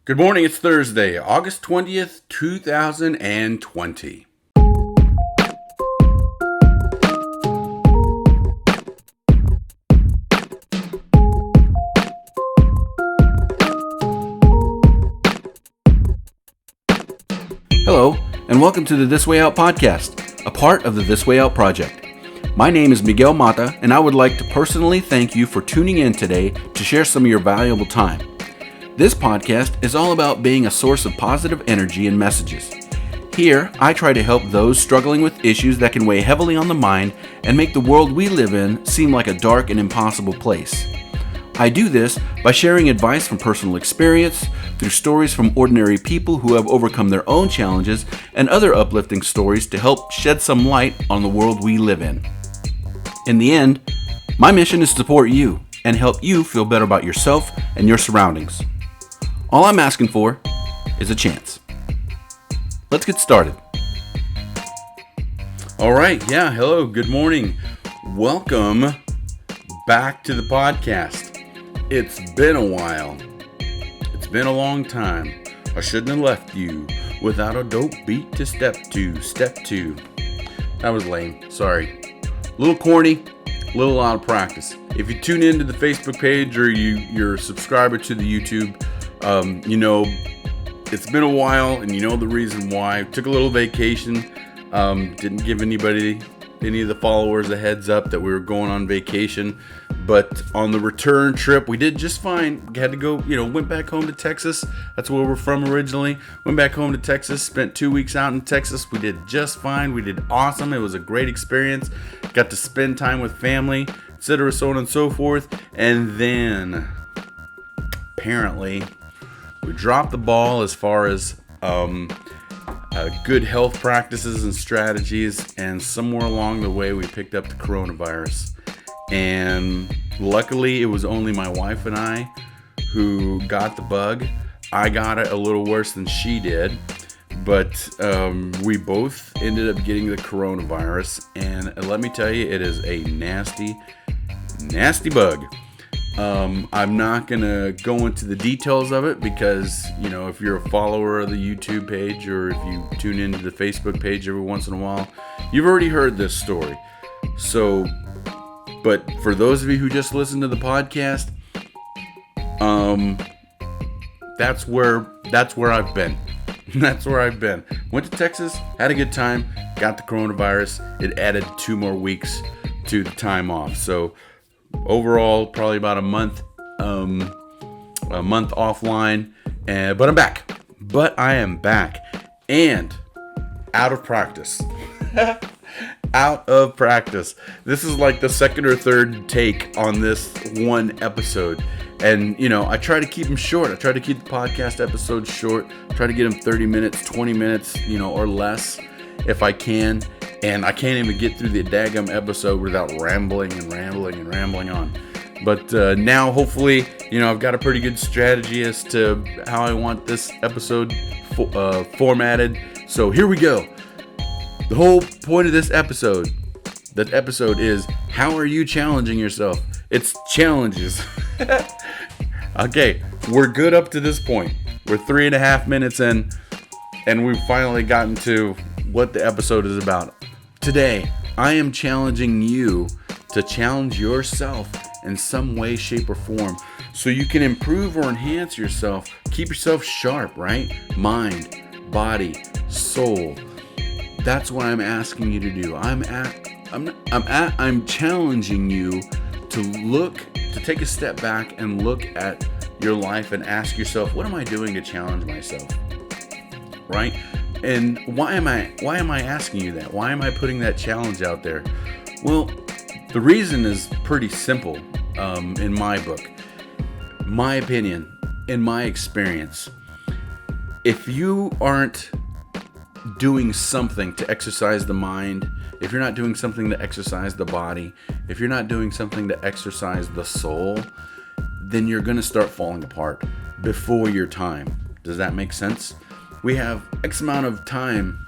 Good morning, it's Thursday, August 20th, 2020. Hello, and welcome to the This Way Out podcast, a part of the This Way Out project. My name is Miguel Mata, and I would like to personally thank you for tuning in today to share some of your valuable time. This podcast is all about being a source of positive energy and messages. Here, I try to help those struggling with issues that can weigh heavily on the mind and make the world we live in seem like a dark and impossible place. I do this by sharing advice from personal experience, through stories from ordinary people who have overcome their own challenges, and other uplifting stories to help shed some light on the world we live in. In the end, my mission is to support you and help you feel better about yourself and your surroundings. All I'm asking for is a chance. Let's get started. All right, hello, good morning. Welcome back to the podcast. It's been a while. It's been a long time. I shouldn't have left you without a dope beat to step two. That was lame, sorry. A little corny, a little out of practice. If you tune into the Facebook page or you're a subscriber to the YouTube, you know, it's been a while and you know the reason why. Took a little vacation, didn't give any of the followers a heads up that we were going on vacation, but on the return trip, we did just fine. We had to go, went back home to Texas. That's where we're from originally. Went back home to Texas, spent 2 weeks out in Texas. We did just fine. We did awesome. It was a great experience. Got to spend time with family, etc., so on and so forth. And then, apparently, we dropped the ball as far as good health practices and strategies, and somewhere along the way we picked up the coronavirus. And luckily it was only my wife and I who got the bug. I got it a little worse than she did, but we both ended up getting the coronavirus, and let me tell you, it is a nasty bug. I'm not gonna go into the details of it because, if you're a follower of the YouTube page or if you tune into the Facebook page every once in a while, you've already heard this story. So, but for those of you who just listen to the podcast, that's where I've been. That's where I've been. Went to Texas, had a good time, got the coronavirus. It added 2 more weeks to the time off. So, overall, probably about a month offline, but I'm back. But I am back and out of practice. Out of practice. This is like the second or third take on this one episode, and I try to keep them short. I try to keep the podcast episodes short. Try to get them 30 minutes, 20 minutes, or less if I can. And I can't even get through the daggum episode without rambling on. But now, hopefully, I've got a pretty good strategy as to how I want this episode formatted. So here we go. The whole point of this episode, is, how are you challenging yourself? It's challenges. Okay, we're good up to this point. We're 3.5 minutes in, and we've finally gotten to what the episode is about. Today, I am challenging you to challenge yourself in some way, shape, or form so you can improve or enhance yourself, keep yourself sharp, right? Mind, body, soul. That's what I'm asking you to do. I'm challenging you to take a step back and look at your life and ask yourself, what am I doing to challenge myself? Right? And why am I asking you that? Why am I putting that challenge out there? Well, the reason is pretty simple, in my book. My opinion, in my experience, if you aren't doing something to exercise the mind, if you're not doing something to exercise the body, if you're not doing something to exercise the soul, then you're going to start falling apart before your time. Does that make sense? We have X amount of time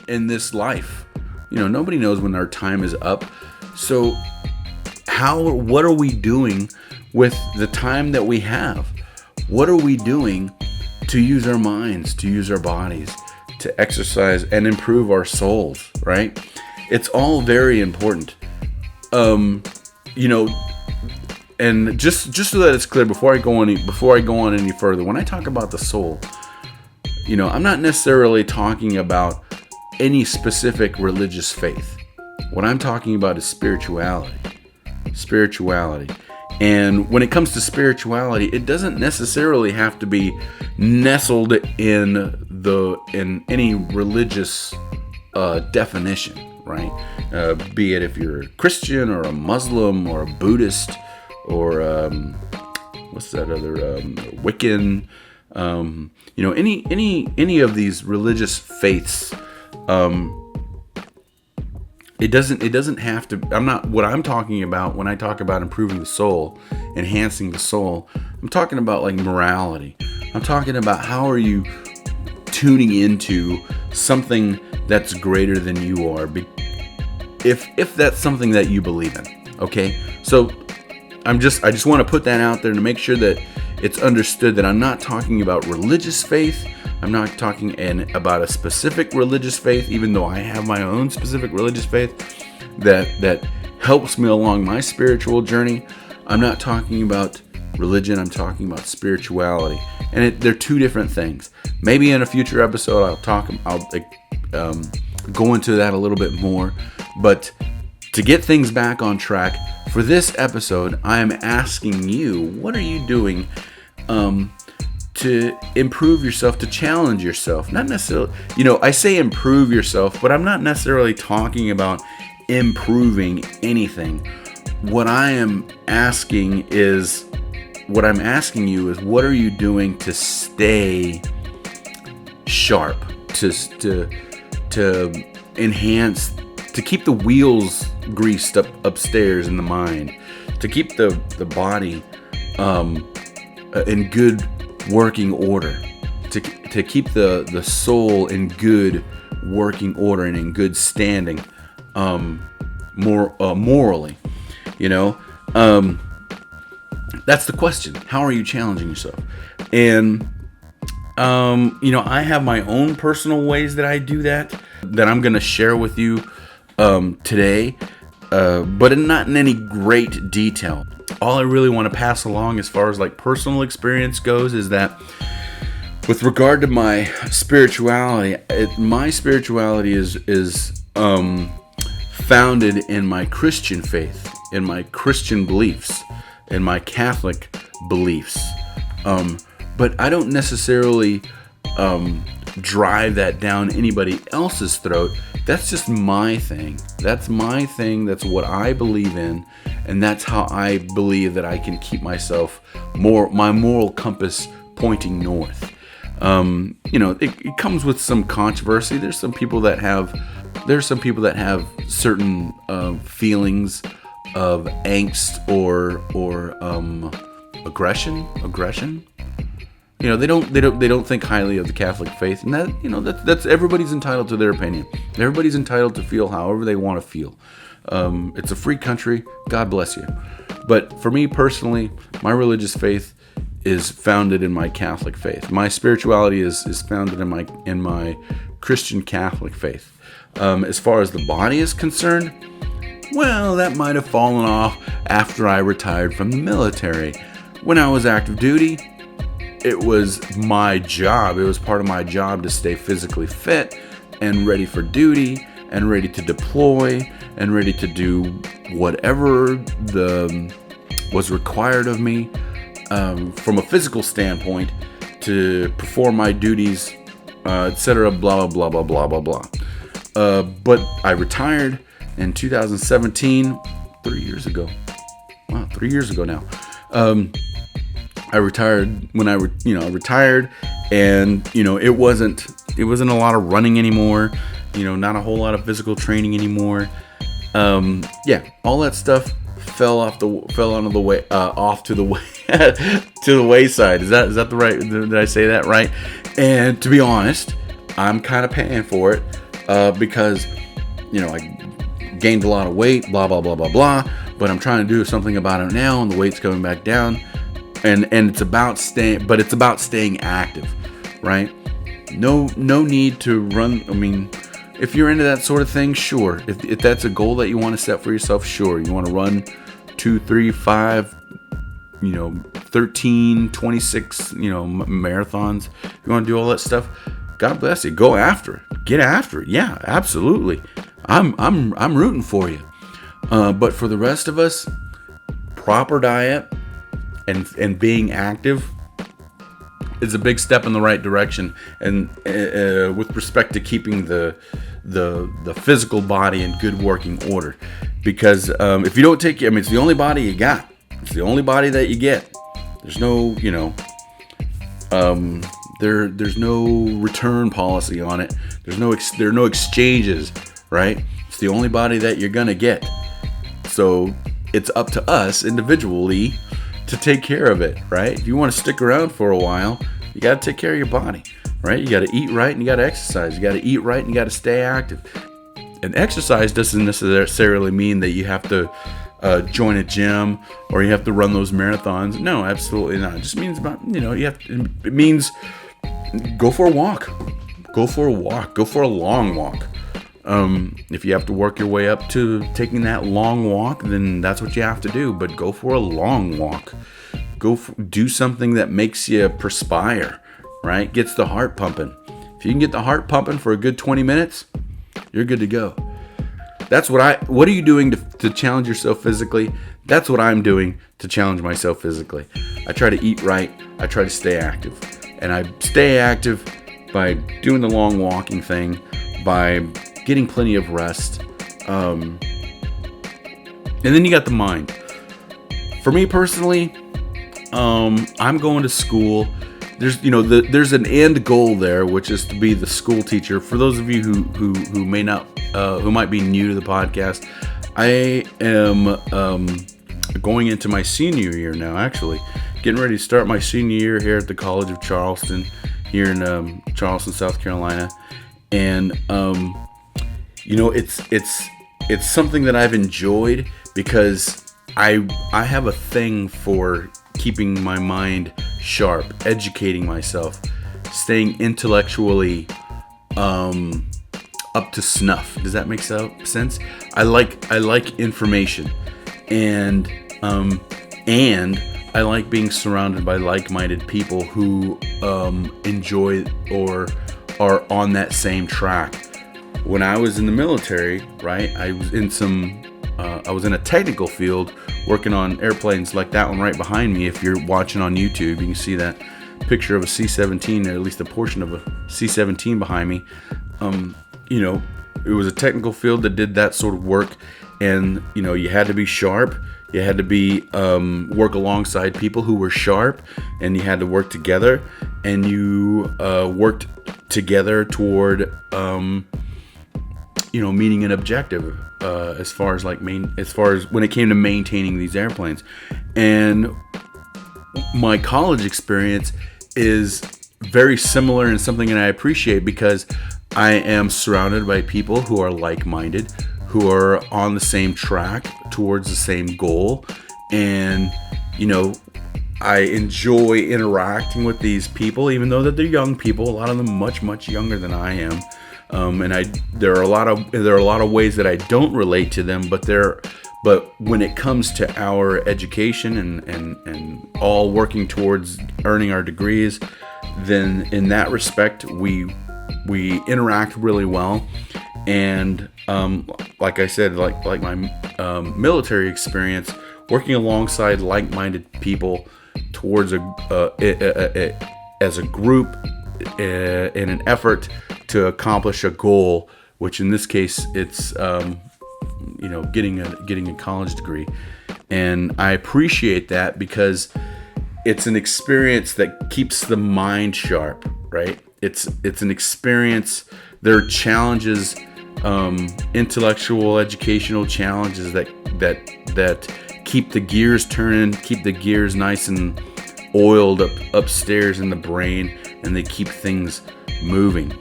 in this life. Nobody knows when our time is up. So what are we doing with the time that we have? What are we doing to use our minds, to use our bodies, to exercise and improve our souls, right? It's all very important. You know, and just so that it's clear, before I go on any further, when I talk about the soul, you know, I'm not necessarily talking about any specific religious faith. What I'm talking about is spirituality. And when it comes to spirituality, it doesn't necessarily have to be nestled in any religious definition, right? Be it if you're a Christian or a Muslim or a Buddhist or what's that other Wiccan, you know, any of these religious faiths. It doesn't have to. What I'm talking about when I talk about improving the soul, enhancing the soul, I'm talking about like morality. I'm talking about how are you tuning into something that's greater than you are, if that's something that you believe in. Okay, so I just want to put that out there to make sure that it's understood that I'm not talking about religious faith. I'm not talking about a specific religious faith, even though I have my own specific religious faith that helps me along my spiritual journey. I'm not talking about religion. I'm talking about spirituality, and they're two different things. Maybe in a future episode I'll go into that a little bit more. But to get things back on track, for this episode, I am asking you, what are you doing to improve yourself, to challenge yourself? Not necessarily, you know, I say improve yourself, but I'm not necessarily talking about improving anything. What I'm asking you is, what are you doing to stay sharp, to enhance, to keep the wheels greased upstairs in the mind, to keep the body in good working order, to keep the soul in good working order and in good standing, morally, you know. That's the question. How are you challenging yourself? And you know, I have my own personal ways that I do that I'm going to share with you today, but not in any great detail. All I really want to pass along as far as like personal experience goes is that with regard to my spirituality, my spirituality is founded in my Christian faith, in my Christian beliefs, in my Catholic beliefs. But I don't necessarily drive that down anybody else's throat. That's just my thing. That's my thing. That's what I believe in. And that's how I believe that I can keep myself my moral compass pointing north. You know, it comes with some controversy. There's some people that have certain feelings of angst or aggression. You know, they don't think highly of the Catholic faith, and that, you know, that's everybody's entitled to their opinion. Everybody's entitled to feel however they want to feel. It's a free country. God bless you. But for me personally, my religious faith is founded in my Catholic faith. My spirituality is founded in my Christian Catholic faith. As far as the body is concerned, well, that might have fallen off after I retired from the military. When I was active duty, it was my job. It was part of my job to stay physically fit and ready for duty and ready to deploy and ready to do whatever was required of me from a physical standpoint to perform my duties, etc. Blah blah blah blah blah blah blah. But I retired in 2017, 3 years ago. Wow, 3 years ago now. I retired when I retired, and you know, it wasn't a lot of running anymore. You know, not a whole lot of physical training anymore. Yeah, all that stuff fell off to the wayside. Is that the right? Did I say that right? And to be honest, I'm kind of paying for it because, you know, I gained a lot of weight. Blah blah blah blah blah. But I'm trying to do something about it now, and the weight's coming back down. And it's about staying active. right? No need to run. I mean, if you're into that sort of thing, sure. If that's a goal that you want to set for yourself, sure. You want to run 2, 3, 5, 13, 26, marathons. You want to do all that stuff. God bless you. Go after it. Get after it. Yeah, absolutely. I'm rooting for you. But for the rest of us, proper diet and being active is a big step in the right direction. And with respect to keeping the physical body in good working order, because if you don't take, it's the only body you got. It's the only body that you get. There's no, there's no return policy on it. There are no exchanges, right? It's the only body that you're gonna get. So it's up to us individually to take care of it, right? If you want to stick around for a while, you got to take care of your body, right? You got to eat right and you got to exercise. You got to eat right and you got to stay active. And exercise doesn't necessarily mean that you have to join a gym or you have to run those marathons. No, absolutely not. It just means it means go for a walk. Go for a walk. Go for a long walk. If you have to work your way up to taking that long walk, then that's what you have to do. But go for a long walk. Do something that makes you perspire, right? Gets the heart pumping. If you can get the heart pumping for a good 20 minutes, you're good to go. What are you doing to challenge yourself physically? That's what I'm doing to challenge myself physically. I try to eat right. I try to stay active. And I stay active by doing the long walking thing, by getting plenty of rest. And then you got the mind. For me personally, I'm going to school. There's an end goal there, which is to be the school teacher. For those of you who may not, who might be new to the podcast, I am going into my senior year now. Actually, getting ready to start my senior year here at the College of Charleston, here in Charleston, South Carolina, and it's something that I've enjoyed because I have a thing for keeping my mind sharp, educating myself, staying intellectually up to snuff. Does that make sense? I like information, and I like being surrounded by like-minded people who enjoy or are on that same track. When I was in the military, right, I was in a technical field working on airplanes like that one right behind me. If you're watching on YouTube, you can see that picture of a C-17, or at least a portion of a C-17 behind me. It was a technical field that did that sort of work, and you had to be sharp. You had to be work alongside people who were sharp, and you had to work together, and you worked together toward meeting an objective as far as when it came to maintaining these airplanes. And my college experience is very similar and something that I appreciate because I am surrounded by people who are like-minded, who are on the same track towards the same goal. And I enjoy interacting with these people, even though that they're young people, a lot of them much younger than I am. There are a lot of ways that I don't relate to them, but when it comes to our education and all working towards earning our degrees, then in that respect we interact really well. And like I said, like my military experience, working alongside like-minded people towards as a group in an effort to accomplish a goal, which in this case it's getting a college degree. And I appreciate that because it's an experience that keeps the mind sharp, right? It's an experience. There are challenges, intellectual, educational challenges that keep the gears turning, keep the gears nice and oiled upstairs in the brain, and they keep things moving.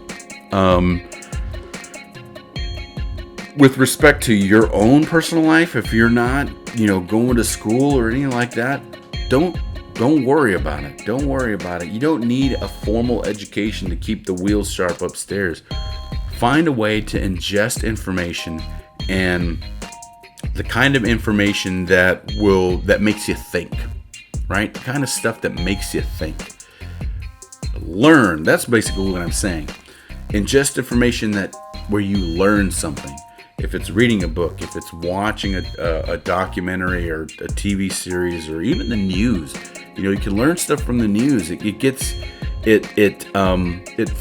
With respect to your own personal life, if you're not, going to school or anything like that, don't Don't worry about it. Don't worry about it. You don't need a formal education to keep the wheels sharp upstairs. Find a way to ingest information, and the kind of information that makes you think, right? The kind of stuff that makes you think. Learn. That's basically what I'm saying. Ingest information where you learn something. If it's reading a book, if it's watching a documentary or a TV series, or even the news, you can learn stuff from the news. It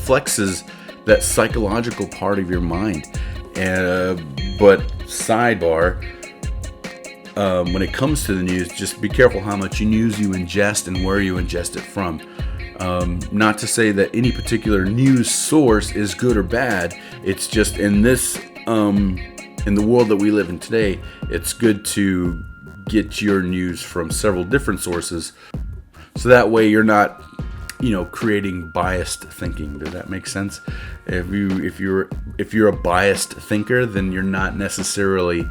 flexes that psychological part of your mind. But sidebar, when it comes to the news, just be careful how much news you ingest and where you ingest it from. Not to say that any particular news source is good or bad. It's just in this, in the world that we live in today, it's good to get your news from several different sources, so that way you're not, creating biased thinking. Does that make sense? If you're a biased thinker, then you're not necessarily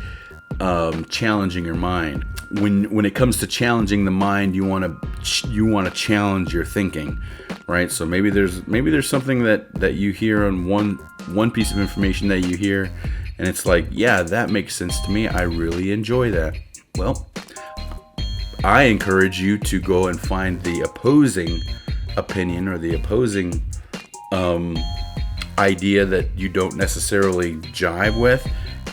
challenging your mind. When it comes to challenging the mind, you want to challenge your thinking, right? So maybe there's something that you hear on one piece of information that you hear, and it's like, yeah, that makes sense to me. I really enjoy that. Well, I encourage you to go and find the opposing opinion or the opposing idea that you don't necessarily jive with,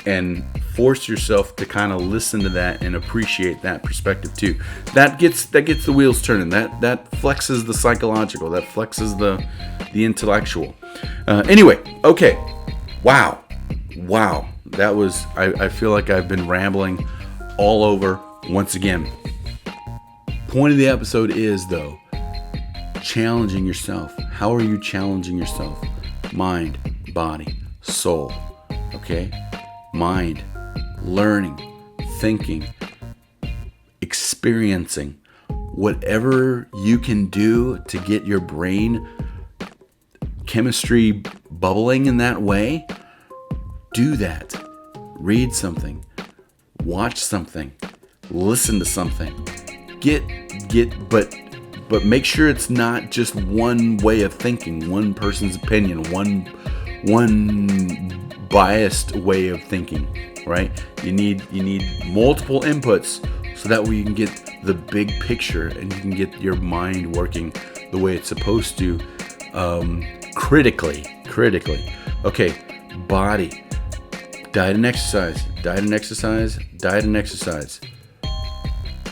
and force yourself to kind of listen to that and appreciate that perspective too. That gets the wheels turning. That flexes the psychological. That flexes the intellectual. Anyway, okay. Wow. That was. I feel like I've been rambling all over once again. Point of the episode is, though, challenging yourself. How are you challenging yourself? Mind, body, soul. Okay? Mind, learning, thinking, experiencing. Whatever you can do to get your brain chemistry bubbling in that way, do that. Read something, watch something, listen to something. But make sure it's not just one way of thinking, one person's opinion, one biased way of thinking, right? You need multiple inputs, so that way you can get the big picture and you can get your mind working the way it's supposed to, critically. Okay, body. Diet and exercise.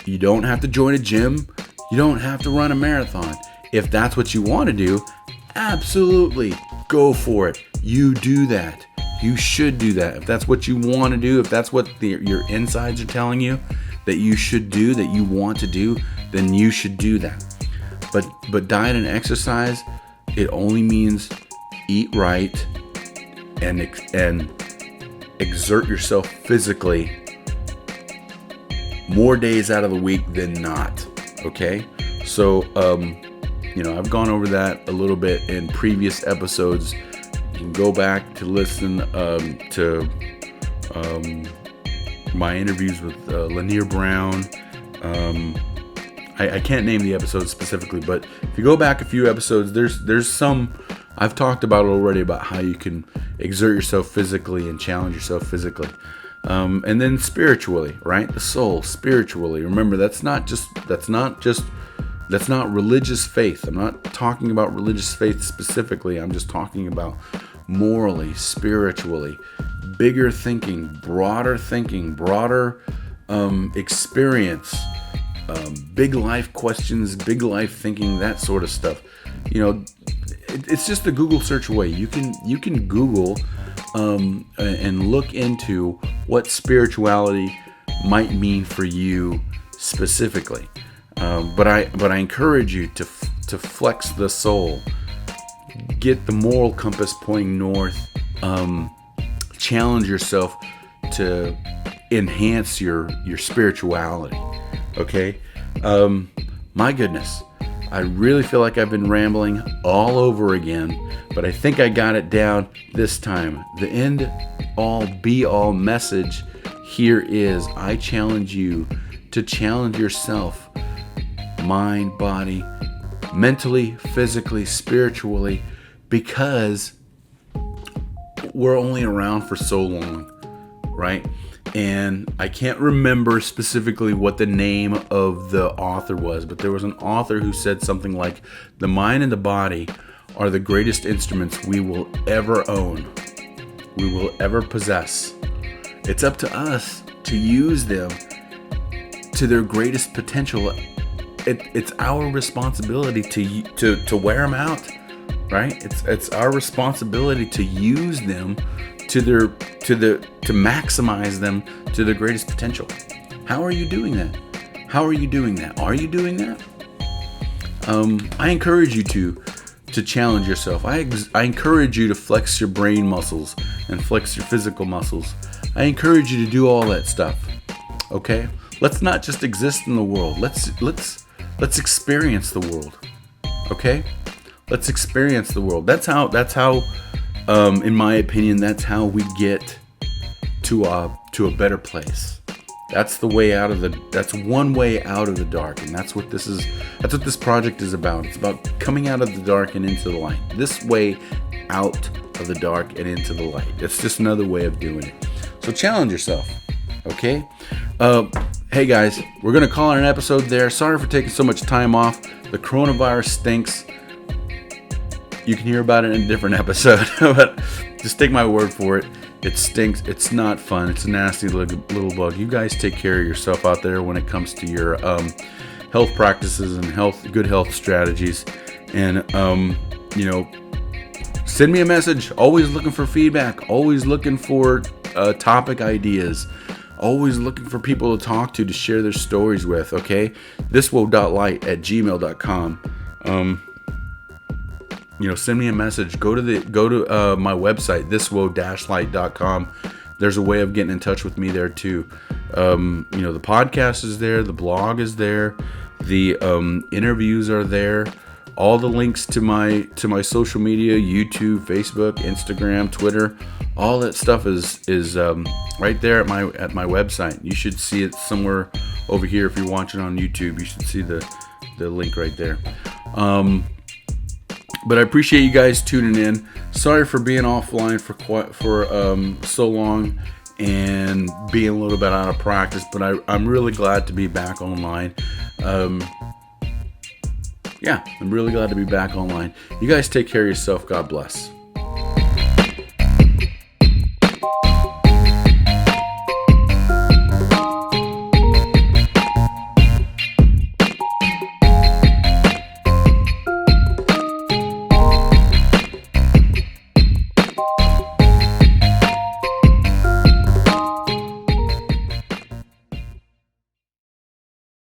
You don't have to join a gym. You don't have to run a marathon. If that's what you want to do, absolutely go for it. You do that. You should do that. If that's what you want to do, if that's what your insides are telling you that you should do, that you want to do, then you should do that. But diet and exercise, it only means eat right and exert yourself physically more days out of the week than not. Okay? So, I've gone over that a little bit in previous episodes. You can go back to listen to my interviews with Lanier Brown. I can't name the episode specifically, but if you go back a few episodes, there's some I've talked about already about how you can exert yourself physically and challenge yourself physically. And then spiritually, right? The soul, spiritually. Remember, that's not religious faith. I'm not talking about religious faith specifically. I'm just talking about morally, spiritually, bigger thinking, broader experience, big life questions, big life thinking, that sort of stuff. It's just a Google search away. You can Google and look into what spirituality might mean for you specifically. But I encourage you to flex the soul, get the moral compass pointing north, challenge yourself to enhance your spirituality. Okay, my goodness, I really feel like I've been rambling all over again, but I think I got it down this time. The end all be all message here is: I challenge you to challenge yourself mind, body, mentally, physically, spiritually, because we're only around for so long, right? And I can't remember specifically what the name of the author was, but there was an author who said something like, the mind and the body are the greatest instruments we will ever own, we will ever possess. It's up to us to use them to their greatest potential. It's our responsibility to wear them out, right? It's our responsibility to use them to maximize them to their greatest potential. How are you doing that? How are you doing that? Are you doing that? I encourage you to challenge yourself. I encourage you to flex your brain muscles and flex your physical muscles. I encourage you to do all that stuff. Okay? Let's not just exist in the world. Let's experience the world. Okay? Let's experience the world. That's how in my opinion, that's how we get to a better place. That's the way out of that's one way out of the dark, and that's what this project is about. It's about coming out of the dark and into the light. This way out of the dark and into the light. It's just another way of doing it. So challenge yourself. Okay? Hey guys, we're gonna call it an episode there. Sorry for taking so much time off. The coronavirus stinks. You can hear about it in a different episode, but just take my word for it. It stinks. It's not fun. It's a nasty little bug. You guys take care of yourself out there when it comes to your health practices and good health strategies. And send me a message. Always looking for feedback. Always looking for topic ideas. Always looking for people to talk to share their stories with. Okay, thiswoe.light@gmail.com. Send me a message. Go to my website, thiswoe-light.com. There's a way of getting in touch with me there too. The podcast is there, the blog is there, the interviews are there. All the links to my social media, YouTube, Facebook, Instagram, Twitter, all that stuff is right there at my website. You should see it somewhere over here if you're watching on YouTube. You should see the link right there. But I appreciate you guys tuning in. Sorry for being offline for so long and being a little bit out of practice, but I'm really glad to be back online. I'm really glad to be back online. You guys take care of yourself. God bless.